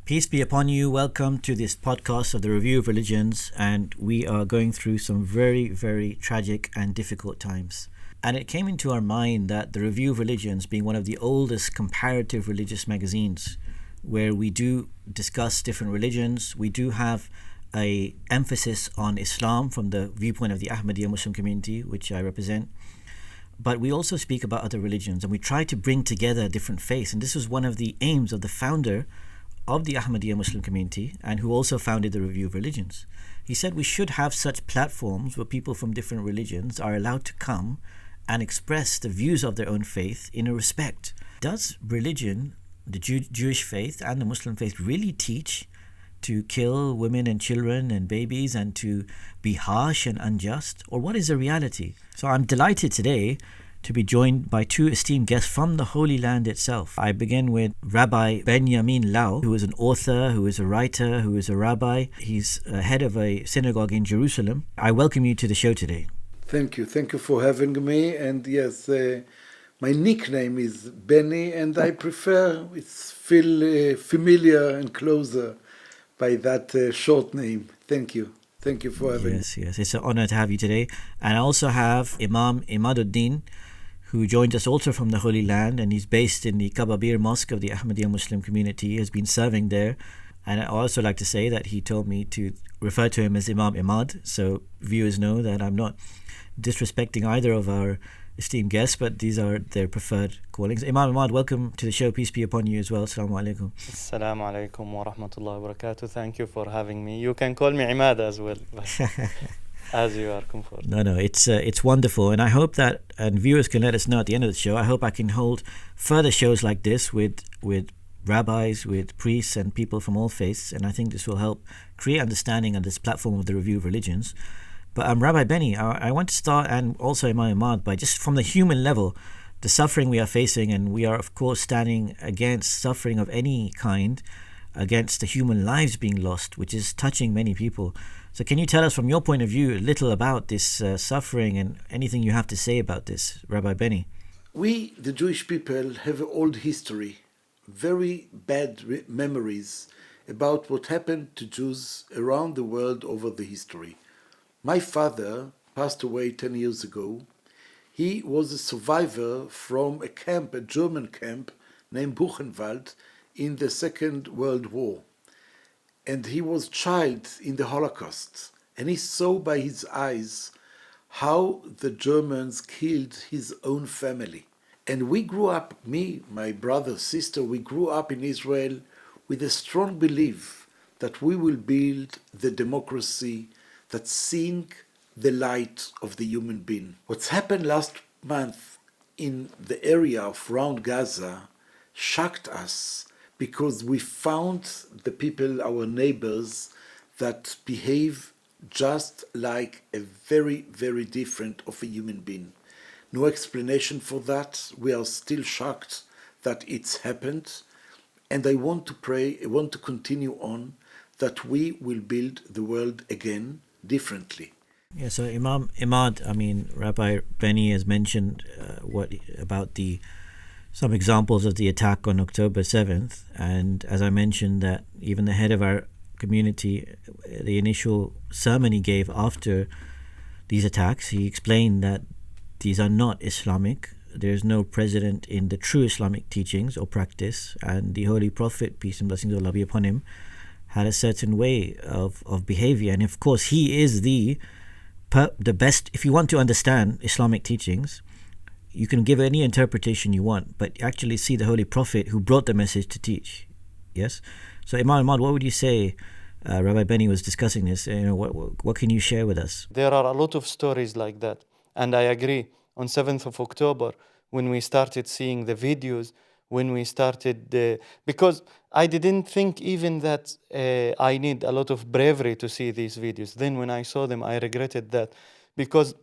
Peace be upon you. Welcome to this podcast of the Review of Religions, and we are going through some very, very tragic and difficult times. And it came into our mind that the Review of Religions, being one of the oldest comparative religious magazines, where we do discuss different religions, we do have an emphasis on Islam from the viewpoint of the Ahmadiyya Muslim Community, which I represent. But we also speak about other religions, and we try to bring together different faiths. And this was one of the aims of the founder of the Ahmadiyya Muslim Community, and who also founded the Review of Religions. He said we should have such platforms where people from different religions are allowed to come and express the views of their own faith in a respect. Does religion, the Jewish faith and the Muslim faith, really teach to kill women and children and babies and to be harsh and unjust? Or what is the reality? So I'm delighted today to be joined by two esteemed guests from the Holy Land itself. I begin with Rabbi Binyamin Lau, who is an author, who is a writer, who is a rabbi. He's head of a synagogue in Jerusalem. I welcome you to the show today. Thank you. Thank you for having me. And yes, my nickname is Benny, and I prefer feel familiar and closer by that short name. Thank you. Thank you for having me. Yes. It's an honor to have you today. And I also have Imam Imaduddin, who joined us also from the Holy Land, and he's based in the Kababir Mosque of the Ahmadiyya Muslim Community. He has been serving there. And I also like to say that he told me to refer to him as Imam Imad, so viewers know that I'm not disrespecting either of our esteemed guests, but these are their preferred callings. Imam Imad, welcome to the show. Peace be upon you as well. Assalamu alaikum. Assalamu alaikum wa rahmatullahi wa barakatuh. Thank you for having me. You can call me Imad as well, as you are comfortable. No, it's wonderful, and I hope that, and viewers can let us know at the end of the show, I hope I can hold further shows like this with rabbis, with priests and people from all faiths, and I think this will help create understanding on this platform of the Review of Religions. But Rabbi Benny, I want to start, and also Imam Imad, by just from the human level, the suffering we are facing, and we are of course standing against suffering of any kind, against the human lives being lost, which is touching many people. So can you tell us from your point of view a little about this suffering and anything you have to say about this, Rabbi Benny? We, the Jewish people, have an old history, very bad memories about what happened to Jews around the world over the history. My father passed away 10 years ago. He was a survivor from a camp, a German camp named Buchenwald in the Second World War. And he was a child in the Holocaust. And he saw by his eyes how the Germans killed his own family. And we grew up, me, my brother, sister, we grew up in Israel with a strong belief that we will build the democracy that's seeing the light of the human being. What's happened last month in the area of around Gaza shocked us, because we found the people, our neighbors, that behave just like a very, very different of a human being. No explanation for that. We are still shocked that it's happened. And I want to pray, I want to continue on, that we will build the world again differently. Yeah, so Imam Imad, Rabbi Benny has mentioned some examples of the attack on October 7th. And as I mentioned, that even the head of our community, the initial sermon he gave after these attacks, he explained that these are not Islamic. There's no precedent in the true Islamic teachings or practice. And the Holy Prophet, peace and blessings of Allah be upon him, had a certain way of behavior. And of course, he is the best. If you want to understand Islamic teachings, you can give any interpretation you want, but actually see the Holy Prophet who brought the message to teach. Yes? So Imam Imad, what would you say? Rabbi Benny was discussing this. What can you share with us? There are a lot of stories like that. And I agree. On 7th of October, when we started seeing the videos, when we started... because I didn't think even that I need a lot of bravery to see these videos. Then when I saw them, I regretted that. Because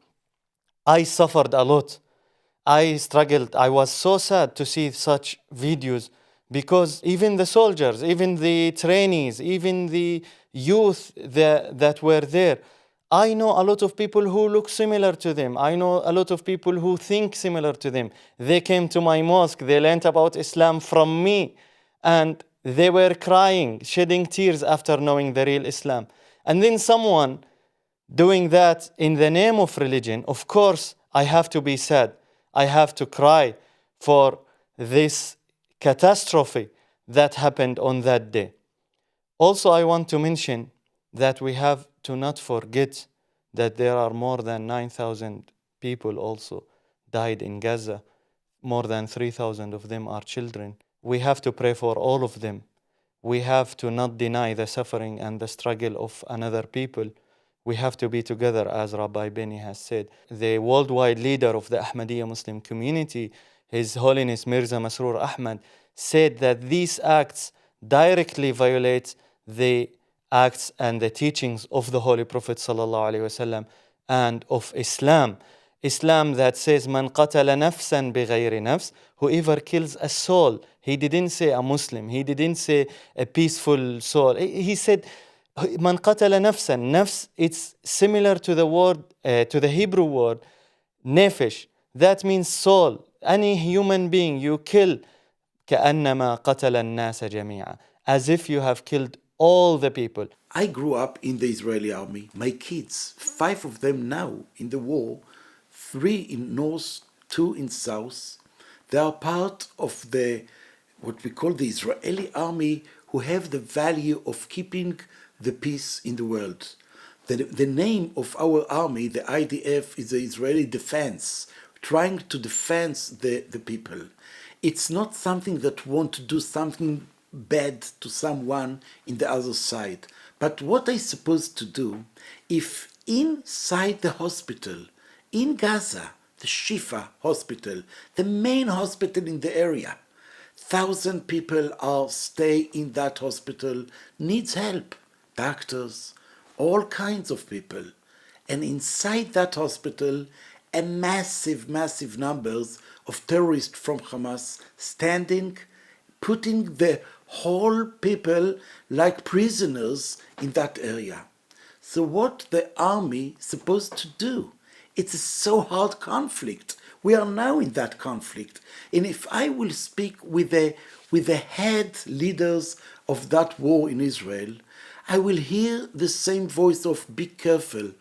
I suffered a lot. I struggled. I was so sad to see such videos, because even the soldiers, even the trainees, even the youth that were there, I know a lot of people who look similar to them. I know a lot of people who think similar to them. They came to my mosque. They learned about Islam from me. And They were crying, shedding tears after knowing the real Islam. And then someone doing that in the name of religion, of course, I have to be sad. I have to cry for this catastrophe that happened on that day. Also, I want to mention that we have to not forget that there are more than 9,000 people also died in Gaza. More than 3,000 of them are children. We have to pray for all of them. We have to not deny the suffering and the struggle of another people. We have to be together, as Rabbi Benny has said. The worldwide leader of the Ahmadiyya Muslim Community, His Holiness Mirza Masroor Ahmad, said that these acts directly violate the acts and the teachings of the Holy Prophet ﷺ and of Islam. Islam that says, Man qatala nafsan bighayri nafs, whoever kills a soul. He didn't say a Muslim. He didn't say a peaceful soul. He said, Man qatala nafsan. Nafs, it's similar to the word, to the Hebrew word, nefesh. That means soul. Any human being you kill, كأنما قتل الناس جميعا. As if you have killed all the people. I grew up in the Israeli army. My kids, 5 of them now in the war, 3 in north, 2 in south. They are part of the what we call the Israeli army, who have the value of keeping the peace in the world. The name of our army, the IDF, is the Israeli defense, trying to defend the people. It's not something that want to do something bad to someone in the other side. But what I supposed to do, if inside the hospital, in Gaza, the Shifa hospital, the main hospital in the area, 1,000 people are stay in that hospital, needs help, doctors, all kinds of people. And inside that hospital, a massive numbers of terrorists from Hamas standing, putting the whole people like prisoners in that area. So what the army supposed to do? It's a so hard conflict. We are now in that conflict. And if I will speak with the head leaders of that war in Israel, I will hear the same voice of be careful,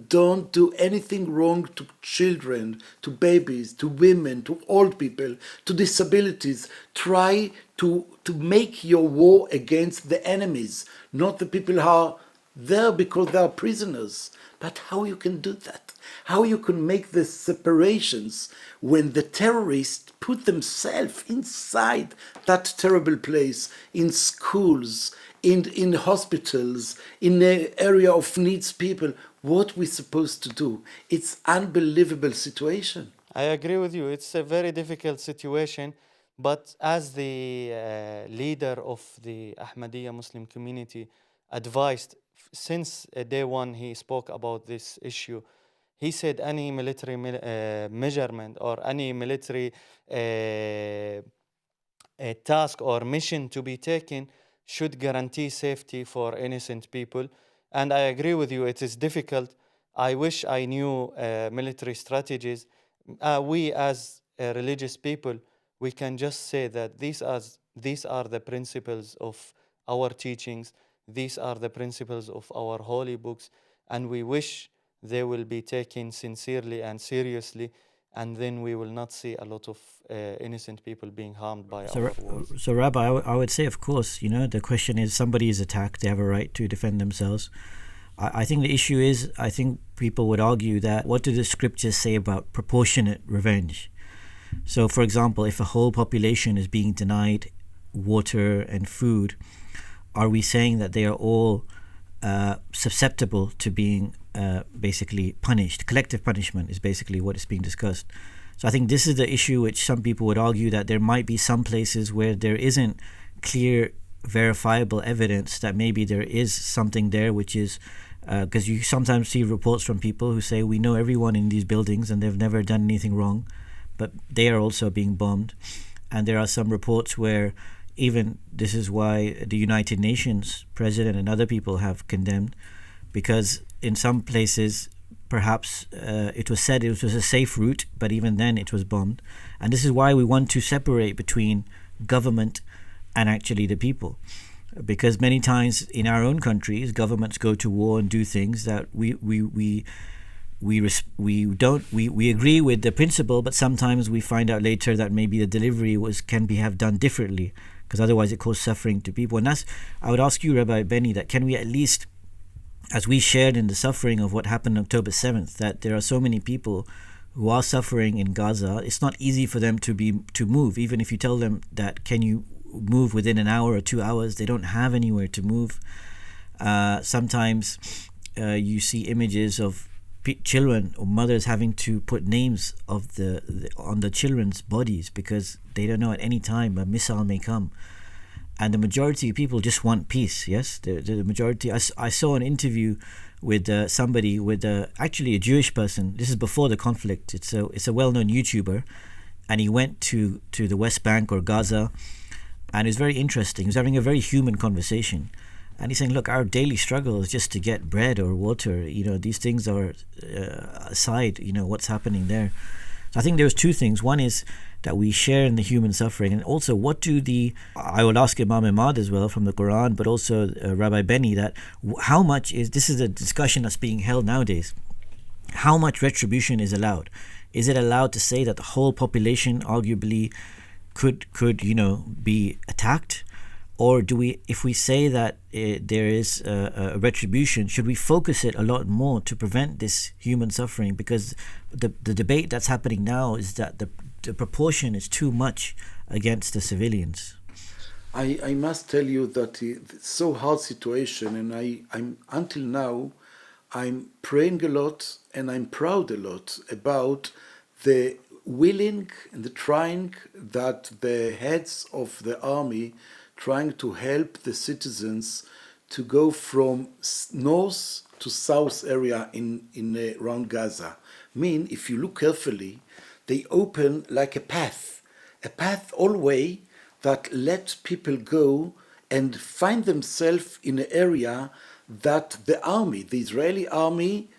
don't do anything wrong to children, to babies, to women, to old people, to disabilities. Try to make your war against the enemies, not the people who are there because they are prisoners. But how you can do that? How you can make the separations when the terrorists put themselves inside that terrible place, in schools, in hospitals, in the area of needs people? What we supposed to do? It's unbelievable situation. I agree with you. It's a very difficult situation. But as the leader of the Ahmadiyya Muslim community advised, since day one he spoke about this issue, he said any military measurement or any military task or mission to be taken should guarantee safety for innocent people. And I agree with you, it is difficult. I wish I knew military strategies. We as religious people, we can just say that these are the principles of our teachings, these are the principles of our holy books, and we wish they will be taken sincerely and seriously, and then we will not see a lot of innocent people being harmed by our wars. So Rabbi, I would say, of course, the question is, somebody is attacked, they have a right to defend themselves. I think the issue is, I think people would argue that, what do the scriptures say about proportionate revenge? So, for example, if a whole population is being denied water and food, are we saying that they are all susceptible to being basically punished? Collective punishment is basically what is being discussed. So I think this is the issue which some people would argue, that there might be some places where there isn't clear, verifiable evidence that maybe there is something there, which is because you sometimes see reports from people who say, we know everyone in these buildings and they've never done anything wrong, but they are also being bombed. And there are some reports where even this is why the United Nations president and other people have condemned, because in some places perhaps it was said it was a safe route, but even then it was bombed. And this is why we want to separate between government and actually the people. Because many times in our own countries, governments go to war and do things that we agree with the principle, but sometimes we find out later that maybe the delivery can have done differently, because otherwise it caused suffering to people. And I would ask you, Rabbi Benny, that can we at least, as we shared in the suffering of what happened on October 7th, that there are so many people who are suffering in Gaza. It's not easy for them to move. Even if you tell them that, can you move within an hour or 2 hours, they don't have anywhere to move. Sometimes you see images of children or mothers having to put names of on the children's bodies because they don't know at any time a missile may come. And the majority of people just want peace. Yes, the majority. I saw an interview with somebody, with actually a Jewish person. This is before the conflict. It's a well-known YouTuber, and he went to the West Bank or Gaza, and it was very interesting. He was having a very human conversation, and he's saying, look, our daily struggle is just to get bread or water. These things are aside, what's happening there. So I think there's two things. One is that we share in the human suffering, and also I will ask Imam Imad as well from the Qur'an, but also Rabbi Benny, that how much this is a discussion that's being held nowadays, how much retribution is allowed? Is it allowed to say that the whole population arguably could be attacked? Or if we say that there is a retribution, should we focus it a lot more to prevent this human suffering? Because the debate that's happening now is that the proportion is too much against the civilians. I must tell you that it's so hard situation, and I'm until now I'm praying a lot and I'm proud a lot about the willing and the trying that the heads of the army trying to help the citizens to go from north to south area in around Gaza. If you look carefully, they open like a path all way that lets people go and find themselves in an area that the Israeli army,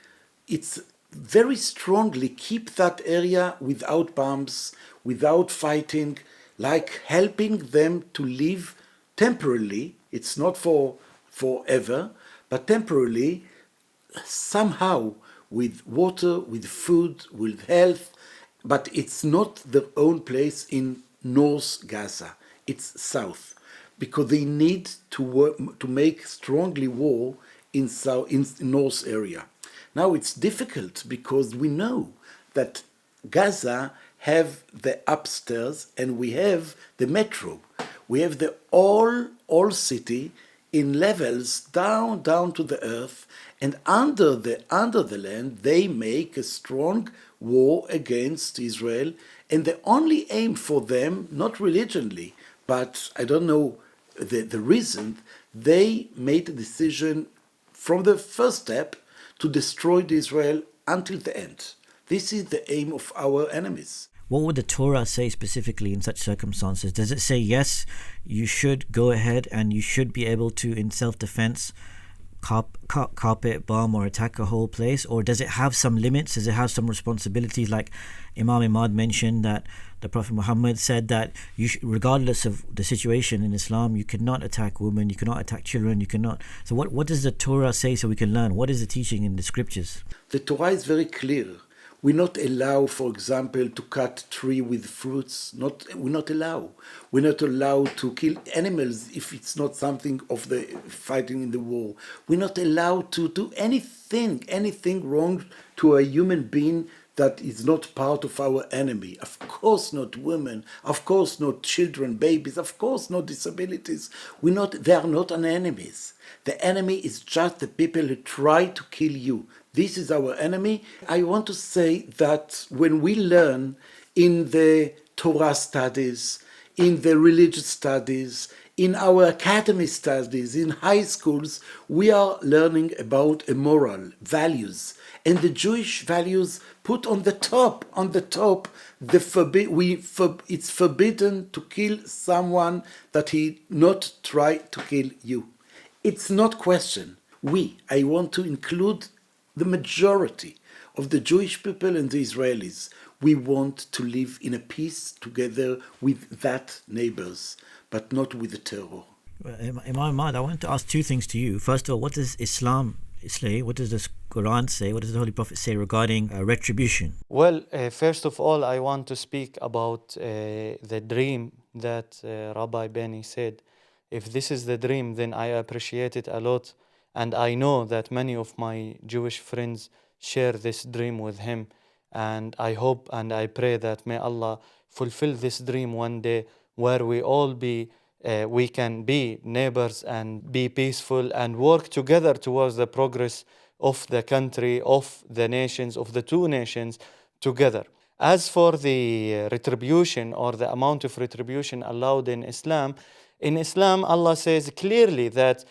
it's very strongly keep that area without bombs, without fighting, like helping them to live temporarily. It's not for forever, but temporarily, somehow, with water, with food, with health. But it's not their own place in North Gaza. It's south, because they need to make strongly war in North area. Now it's difficult because we know that Gaza have the upstairs and we have the metro. We have the all city in levels down to the earth, and under the land they make a strong war against Israel, and the only aim for them, not religiously, but I don't know the reason, they made a decision from the first step to destroy Israel until the end. This is the aim of our enemies. What would the Torah say specifically in such circumstances? Does it say, yes, you should go ahead and you should be able to, in self-defense, carpet bomb or attack a whole place? Or does it have some limits? Does it have some responsibilities? Like Imam Imad mentioned that the Prophet Muhammad said that regardless of the situation in Islam, you cannot attack women, you cannot attack children, you cannot. So what does the Torah say so we can learn? What is the teaching in the scriptures? The Torah is very clear. We not allow, for example, to cut tree with fruits. We not allow. We're not allowed to kill animals if it's not something of the fighting in the war. We're not allowed to do anything wrong to a human being that is not part of our enemy. Of course not women, of course not children, babies, of course not disabilities. They are not an enemies. The enemy is just the people who try to kill you. This is our enemy. I want to say that when we learn in the Torah studies, in the religious studies, in our academy studies, in high schools, we are learning about moral values. And the Jewish values put on the top, it's forbidden to kill someone that he not try to kill you. It's not question. I want to include the majority of the Jewish people and the Israelis. We want to live in a peace together with that neighbors, but not with the terror. Imam Imad, I want to ask two things to you. First of all, what does Islam say? What does the Quran say? What does the Holy Prophet say regarding retribution? Well, first of all, I want to speak about the dream that Rabbi Benny said. If this is the dream, then I appreciate it a lot. And I know that many of my Jewish friends share this dream with him. And I hope and I pray that may Allah fulfill this dream one day where we can be neighbors and be peaceful and work together towards the progress of the country, of the nations, of the two nations together. As for the retribution or the amount of retribution allowed in Islam Allah says clearly that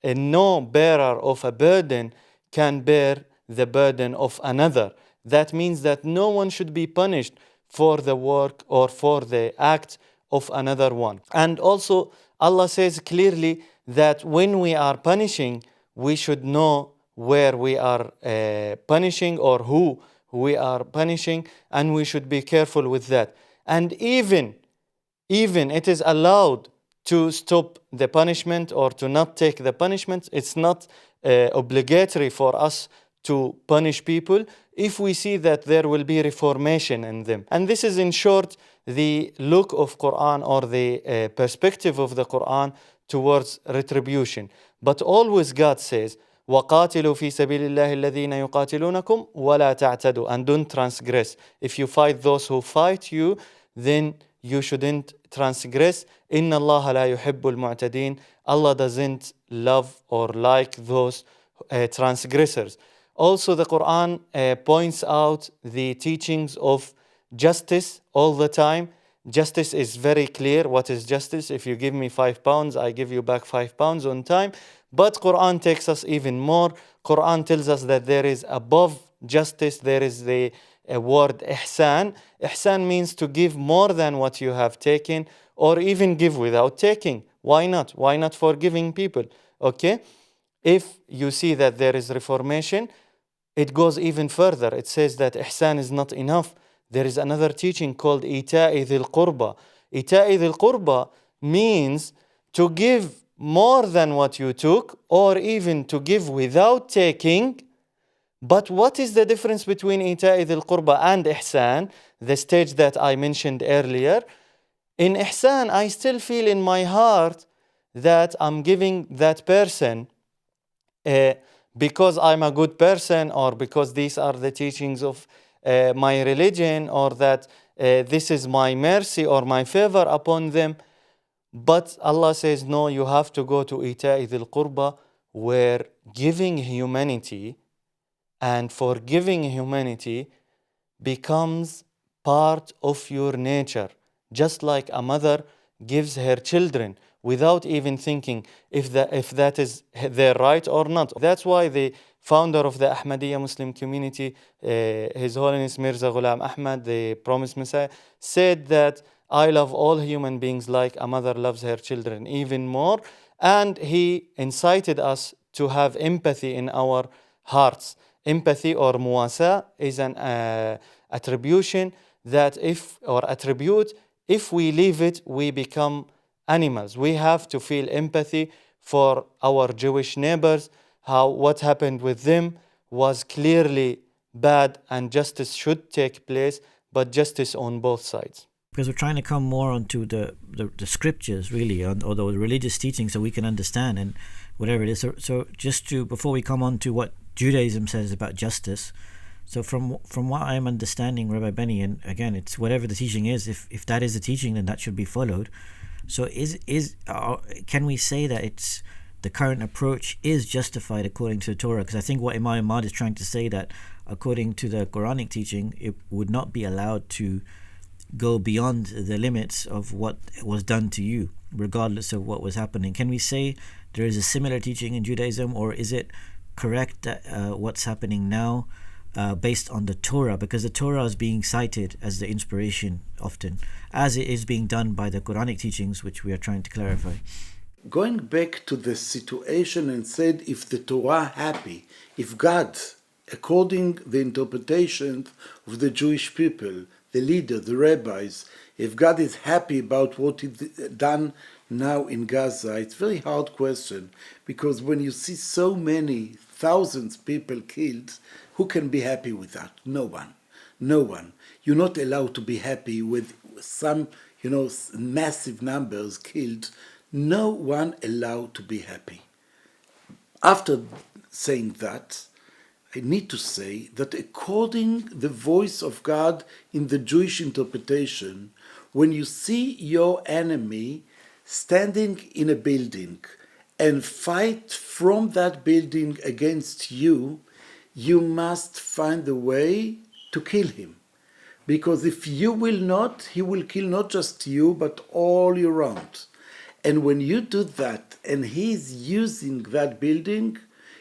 no bearer of a burden can bear the burden of another. That means that no one should be punished for the work or for the act of another one. And also Allah says clearly that when we are punishing, we should know where we are punishing or who we are punishing, and we should be careful with that. And even it is allowed to stop the punishment or to not take the punishment. It's not obligatory for us to punish people if we see that there will be reformation in them. And this is in short the look of Qur'an or the perspective of the Qur'an towards retribution. But always God says, وَقَاتِلُوا فِي سَبِيلِ اللَّهِ الَّذِينَ يُقَاتِلُونَكُمْ وَلَا تَعْتَدُوا. And don't transgress. If you fight those who fight you, then you shouldn't transgress. إِنَّ اللَّهَ لَا يُحِبُّ الْمُعْتَدِينَ. Allah doesn't love or like those transgressors. Also, the Quran points out the teachings of justice all the time. Justice is very clear. What is justice? If you give me £5, I give you back £5 on time. But Quran takes us even more. Quran tells us that there is above justice, there is the word ihsan. Ihsan means to give more than what you have taken, or even give without taking. Why not? Why not forgiving people? Okay? If you see that there is reformation, it goes even further. It says that ihsan is not enough. There is another teaching called ita'i dhil qurba. Ita'i dhil qurba means to give more than what you took, or even to give without taking. But what is the difference between ita'i dhil qurba and ihsan, the stage that I mentioned earlier? In ihsan, I still feel in my heart that I'm giving that person because I'm a good person, or because these are the teachings of my religion, or that this is my mercy or my favor upon them. But Allah says, no, you have to go to ita'i dhil qurba, where giving humanity and forgiving humanity becomes part of your nature. Just like a mother gives her children without even thinking if that is their right or not. That's why the founder of the Ahmadiyya Muslim Community, His Holiness Mirza Ghulam Ahmad, the Promised Messiah, said that I love all human beings like a mother loves her children, even more. And he incited us to have empathy in our hearts. Empathy or muwasa is an attribution that if we leave it, we become animals. We have to feel empathy for our Jewish neighbors. What happened with them was clearly bad, and justice should take place, but justice on both sides. Because we're trying to come more onto the scriptures, really, or the religious teachings, so we can understand and whatever it is. So just before we come on to what Judaism says about justice, so from what I'm understanding, Rabbi Benny, and again, it's whatever the teaching is. If that is the teaching, then that should be followed. So can we say that it's the current approach is justified according to the Torah? Because I think what Imam Imad is trying to say, that according to the Quranic teaching, it would not be allowed to go beyond the limits of what was done to you, regardless of what was happening. Can we say there is a similar teaching in Judaism, or is it correct that what's happening now based on the Torah? Because the Torah is being cited as the inspiration often, as it is being done by the Quranic teachings, which we are trying to clarify. Going back to the situation and said, if the Torah happy, if God according the interpretation of the Jewish people, the leader, the rabbis, if God is happy about what He's done now in Gaza, it's a very hard question, because when you see so many thousands of people killed, who can be happy with that? No one. No one. You're not allowed to be happy with some, massive numbers killed. No one allowed to be happy. After saying that, I need to say that according the voice of God in the Jewish interpretation, when you see your enemy standing in a building and fight from that building against you, you must find a way to kill him. Because if you will not, he will kill not just you, but all you around. And when you do that, and he is using that building,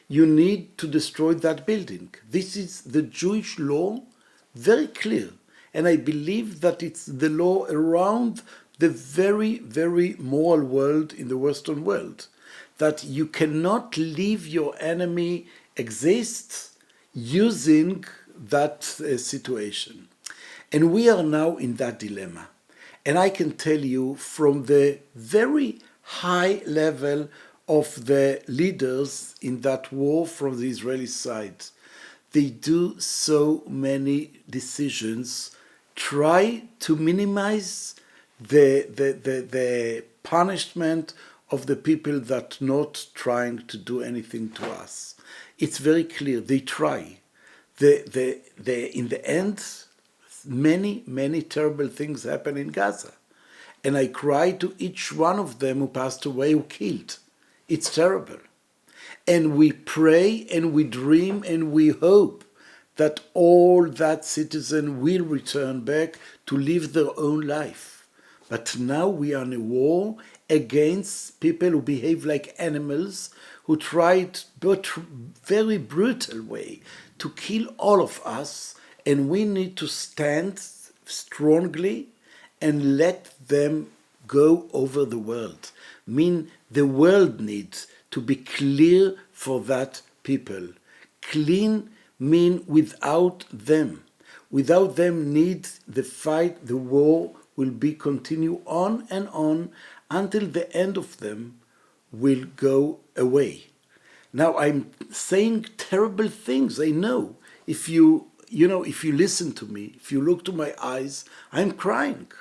you need to destroy that building. This is the Jewish law, very clear. And I believe that it's the law around the very, very moral world in the Western world, that you cannot leave your enemy exist using that situation. And we are now in that dilemma. And I can tell you from the very high level of the leaders in that war from the Israeli side, they do so many decisions, try to minimize the punishment of the people that not trying to do anything to us. It's very clear, they try. In the end, many, many terrible things happen in Gaza. And I cry to each one of them who passed away, who killed. It's terrible. And we pray and we dream and we hope that all that citizen will return back to live their own life. But now we are in a war against people who behave like animals, who tried, but very brutal way, to kill all of us, and we need to stand strongly and let them go over the world. The world needs to be clear for that people. Clean mean without them. Without them need the fight, the war will be continue on and on until the end of them will go away. Now I'm saying terrible things, I know. If you listen to me, if you look to my eyes, I'm crying.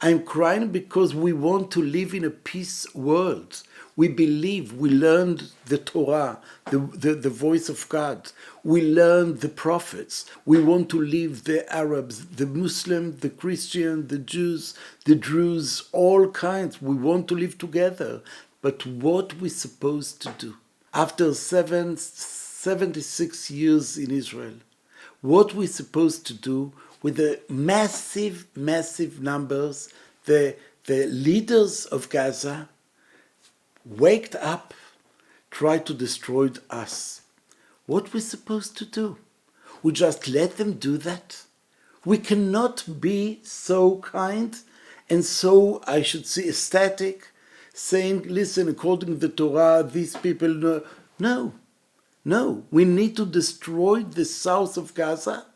I'm crying because we want to live in a peace world. We believe, we learned the Torah, the voice of God. We learned the prophets. We want to live the Arabs, the Muslims, the Christians, the Jews, the Druze, all kinds. We want to live together. But what we supposed to do? After 76 years in Israel, what we supposed to do with the massive, massive numbers, the leaders of Gaza waked up, tried to destroy us. What we supposed to do? We just let them do that? We cannot be so kind and so, I should say, ecstatic, saying, listen, according to the Torah, these people, no. We need to destroy the south of Gaza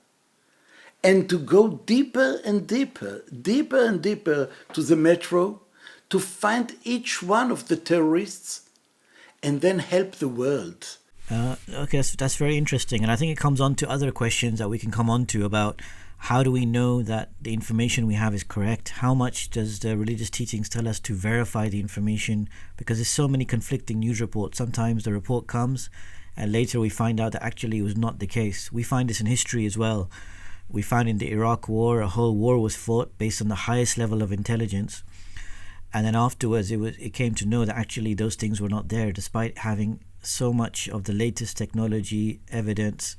and to go deeper and deeper to the metro, to find each one of the terrorists and then help the world. Okay, that's very interesting. And I think it comes on to other questions that we can come on to about how do we know that the information we have is correct? How much does the religious teachings tell us to verify the information? Because there's so many conflicting news reports. Sometimes the report comes and later we find out that actually it was not the case. We find this in history as well. We found in the Iraq War, a whole war was fought based on the highest level of intelligence. And then afterwards it came to know that actually those things were not there, despite having so much of the latest technology, evidence.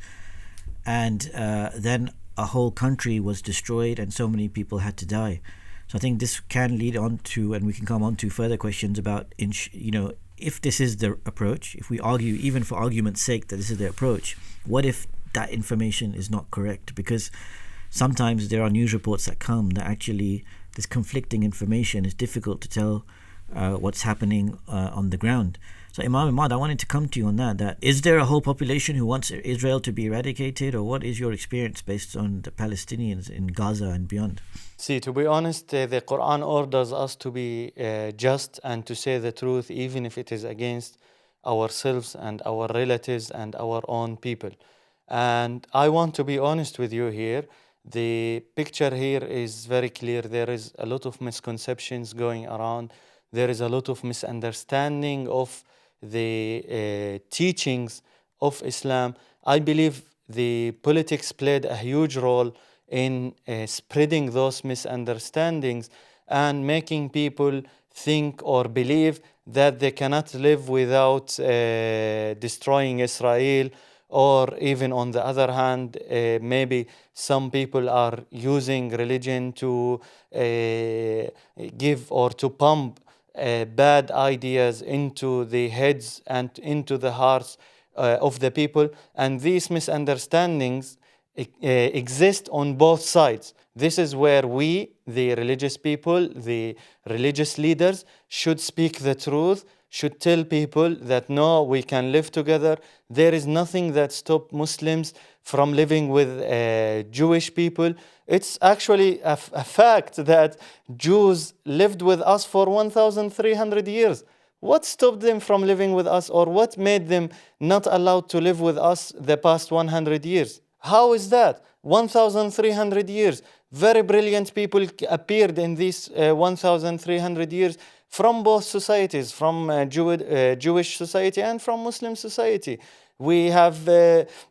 And then a whole country was destroyed and so many people had to die. So I think this can lead on to, and we can come on to further questions about, if this is the approach, if we argue, even for argument's sake, that this is the approach, what if that information is not correct? Because sometimes there are news reports that come that actually this conflicting information is difficult to tell what's happening on the ground. So Imam Imad, I wanted to come to you on that. Is there a whole population who wants Israel to be eradicated, or what is your experience based on the Palestinians in Gaza and beyond? See, to be honest, the Qur'an orders us to be just and to say the truth, even if it is against ourselves and our relatives and our own people. And I want to be honest with you here. The picture here is very clear. There is a lot of misconceptions going around. There is a lot of misunderstanding of the teachings of Islam. I believe the politics played a huge role in spreading those misunderstandings and making people think or believe that they cannot live without destroying Israel, or even on the other hand, maybe some people are using religion to give or to pump bad ideas into the heads and into the hearts of the people. And these misunderstandings exist on both sides. This is where we, the religious people, the religious leaders, should speak the truth, should tell people that no, we can live together. There is nothing that stops Muslims from living with Jewish people. It's actually a fact that Jews lived with us for 1,300 years. What stopped them from living with us, or what made them not allowed to live with us the past 100 years? How is that? 1,300 years. Very brilliant people appeared in these 1,300 years from both societies, from Jewish society and from Muslim society. We have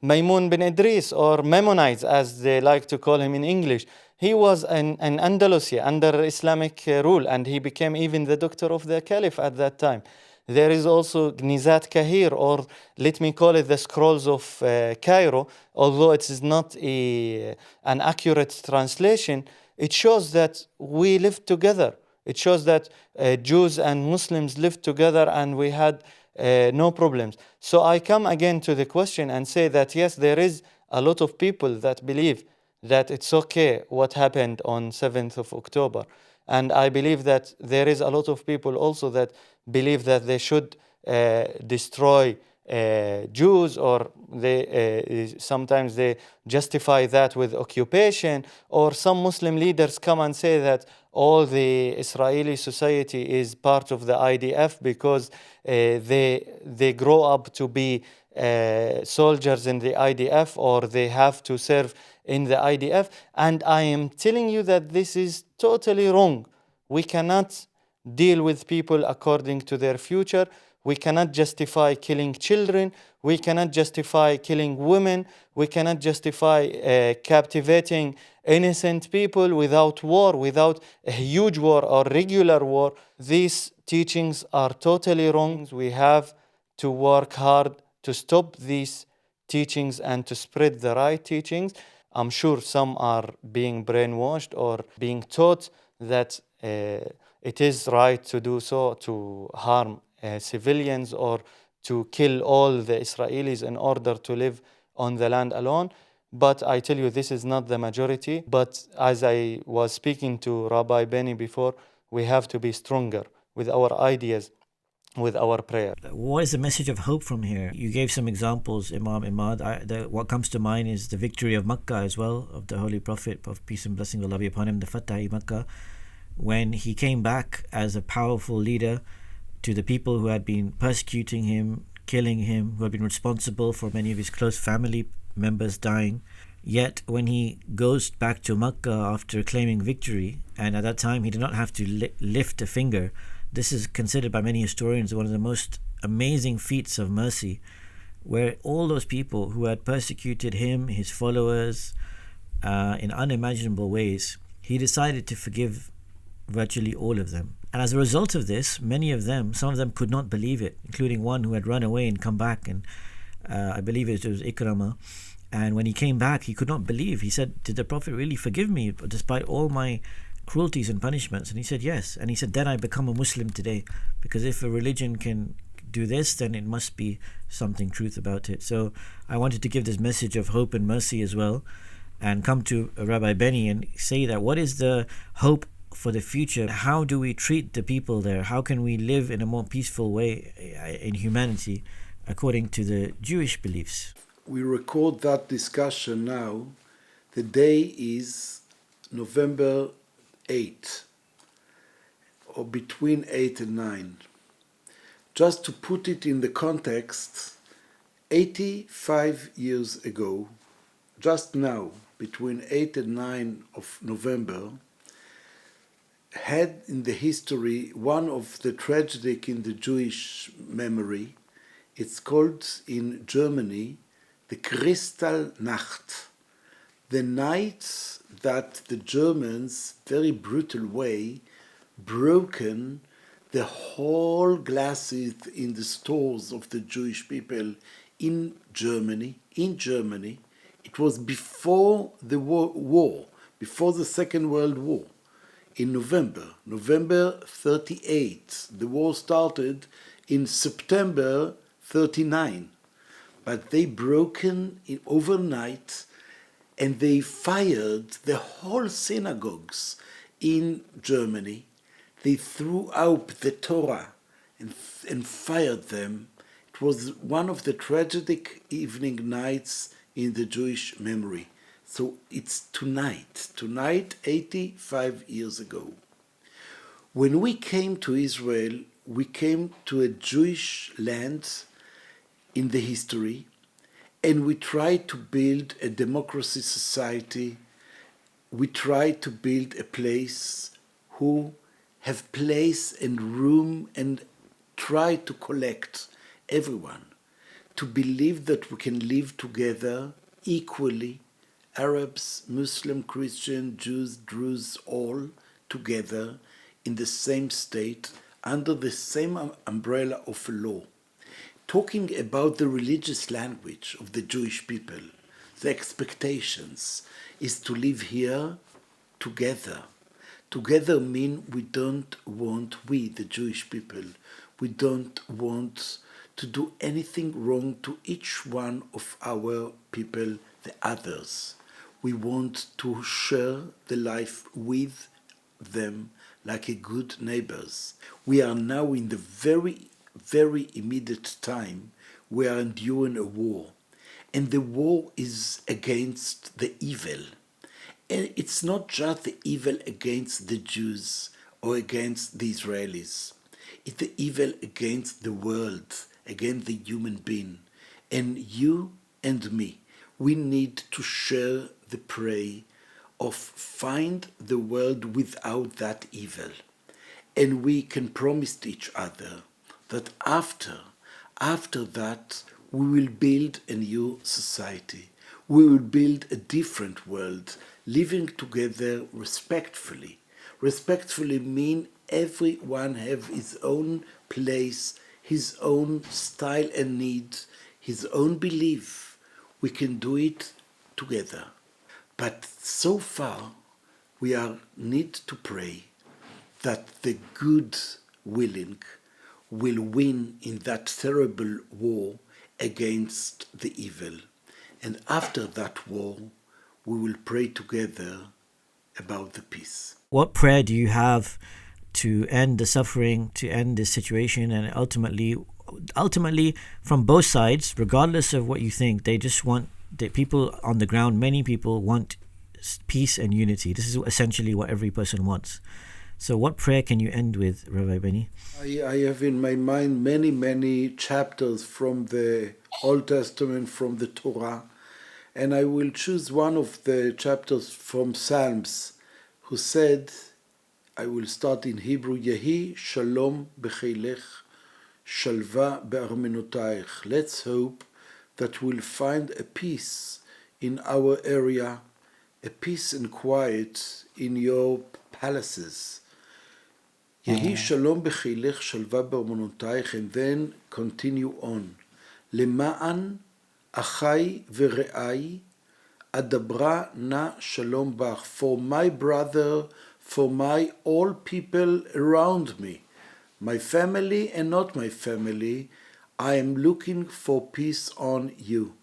Maimun bin Idris, or Maimonides as they like to call him in English. He was in Andalusia under Islamic rule, and he became even the doctor of the Caliph at that time. There is also Gnizat Kahir, or let me call it the Scrolls of Cairo. Although it is not an accurate translation, it shows that we lived together. It shows that Jews and Muslims lived together and we had no problems. So I come again to the question and say that yes, there is a lot of people that believe that it's okay what happened on 7th of October. And I believe that there is a lot of people also that believe that they should destroy Jews, or sometimes they justify that with occupation, or some Muslim leaders come and say that all the Israeli society is part of the IDF because they grow up to be soldiers in the IDF, or they have to serve in the IDF. And I am telling you that this is totally wrong. We cannot deal with people according to their future. We cannot justify killing children. We cannot justify killing women. We cannot justify captivating innocent people without war, without a huge war or regular war. These teachings are totally wrong. We have to work hard to stop these teachings and to spread the right teachings. I'm sure some are being brainwashed or being taught that it is right to do so, to harm civilians or to kill all the Israelis in order to live on the land alone. But I tell you, this is not the majority. But as I was speaking to Rabbi Benny before, we have to be stronger with our ideas, with our prayer. What is the message of hope from here? You gave some examples, Imam Imad. What comes to mind is the victory of Makkah as well, of the Holy Prophet, of peace and blessing of Allah be upon him, the Fatah Makkah, when he came back as a powerful leader to the people who had been persecuting him, killing him, who had been responsible for many of his close family members dying. Yet when he goes back to Makkah after claiming victory, and at that time he did not have to lift a finger, this is considered by many historians one of the most amazing feats of mercy, where all those people who had persecuted him, his followers, in unimaginable ways, he decided to forgive virtually all of them. And as a result of this, many of them, some of them could not believe it, including one who had run away and come back, and I believe it was Ikramah. And when he came back, he could not believe. He said, "Did the Prophet really forgive me despite all my cruelties and punishments?" And he said, "Yes." And he said, "Then I become a Muslim today, because if a religion can do this, then it must be something truth about it." So I wanted to give this message of hope and mercy as well, and come to Rabbi Benny and say that what is the hope for the future. How do we treat the people there? How can we live in a more peaceful way in humanity according to the Jewish beliefs? We record that discussion now. The day is November 8, or between 8 and 9. Just to put it in the context, 85 years ago, just now, between 8 and 9 of November, had in the history one of the tragic in the Jewish memory. It's called in Germany the Kristallnacht, the night that the Germans, very brutal way, broken the whole glasses in the stores of the Jewish people in Germany. It was before the war, before the Second World War. In November 38, the war started in September 39. But they broken in overnight, and they fired the whole synagogues in Germany. They threw out the Torah and fired them. It was one of the tragic evening nights in the Jewish memory. So it's tonight, 85 years ago. When we came to Israel, we came to a Jewish land in the history, and we tried to build a democracy society. We tried to build a place who have place and room and try to collect everyone to believe that we can live together equally, Arabs, Muslim, Christian, Jews, Druze, all together in the same state under the same umbrella of law. Talking about the religious language of the Jewish people, the expectations is to live here together. Together mean we, the Jewish people, we don't want to do anything wrong to each one of our people, the others. We want to share the life with them like a good neighbors. We are now in the very immediate time. We are enduring a war, and the war is against the evil. And it's not just the evil against the Jews or against the Israelis. It's the evil against the world, against the human being. And you and me, we need to share the prey of find the world without that evil. And we can promise to each other that after that, we will build a new society. We will build a different world, living together respectfully. Respectfully mean everyone have his own place, his own style and needs, his own belief. We can do it together. But so far, we need to pray that the good willing will win in that terrible war against the evil. And after that war, we will pray together about the peace. What prayer do you have to end the suffering, to end this situation, and ultimately from both sides, regardless of what you think, they just want, the people on the ground, many people want peace and unity. This is essentially what every person wants. So what prayer can you end with, Rabbi Benny? I have in my mind many chapters from the Old Testament, from the Torah, and I will choose one of the chapters from Psalms, who said, I will start in Hebrew, Yehi Shalom B'cheilech, Shalva Be'armenotayich. Let's hope that we'll find a peace in our area, a peace and quiet in your palaces. Yehi Shalom B'cheilech, Shalva Be'armenotayich, and then continue on. Lema'an Achai Ve're'ai, Adabra na Shalom Bach, for my brother, for my all people around me, my family and not my family, I am looking for peace on you.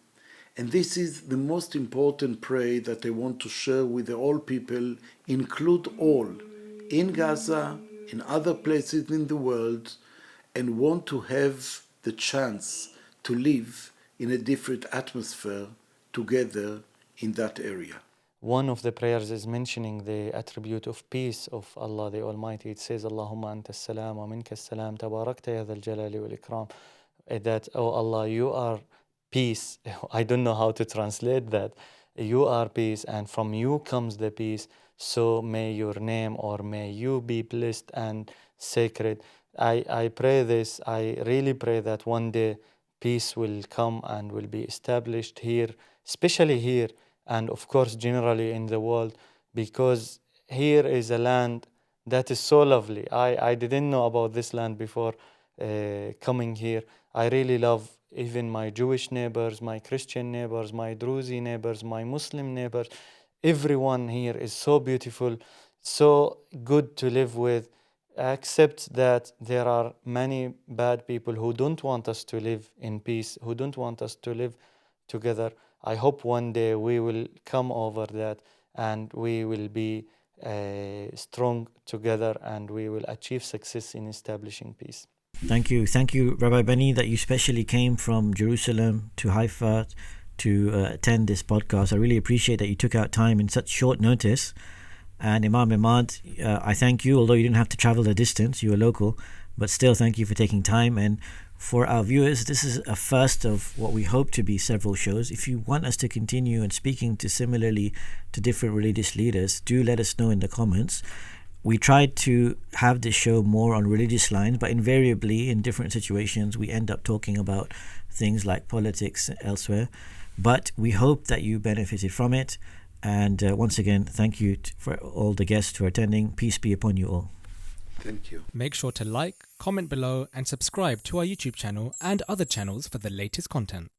And this is the most important prayer that I want to share with the all people, include all in Gaza, in other places in the world, and want to have the chance to live in a different atmosphere together in that area. One of the prayers is mentioning the attribute of peace of Allah the Almighty. It says, Allahumma anta salam wa minka salam tabarakta ya dhal jalali wal ikram. That, oh Allah, you are peace. I don't know how to translate that. You are peace, and from you comes the peace. So may your name, or may you be blessed and sacred. I pray this. I really pray that one day peace will come and will be established here, especially here, and of course generally in the world, because here is a land that is so lovely. I didn't know about this land before coming here. I really love even my Jewish neighbors, my Christian neighbors, my Druzi neighbors, my Muslim neighbors. Everyone here is so beautiful, so good to live with, except that there are many bad people who don't want us to live in peace, who don't want us to live together. I hope one day we will come over that and we will be strong together and we will achieve success in establishing peace. Thank you, Rabbi Benny, that you specially came from Jerusalem to Haifa to attend this podcast. I really appreciate that you took out time in such short notice. And Imam Imad, I thank you, although you didn't have to travel the distance, you were local, but still thank you for taking time. And for our viewers, this is a first of what we hope to be several shows. If you want us to continue and speaking to similarly to different religious leaders, do let us know in the comments. We tried to have this show more on religious lines, but invariably in different situations we end up talking about things like politics elsewhere. But we hope that you benefited from it. And once again, thank you for all the guests who are attending. Peace be upon you all. Thank you. Make sure to like, comment below, and subscribe to our YouTube channel and other channels for the latest content.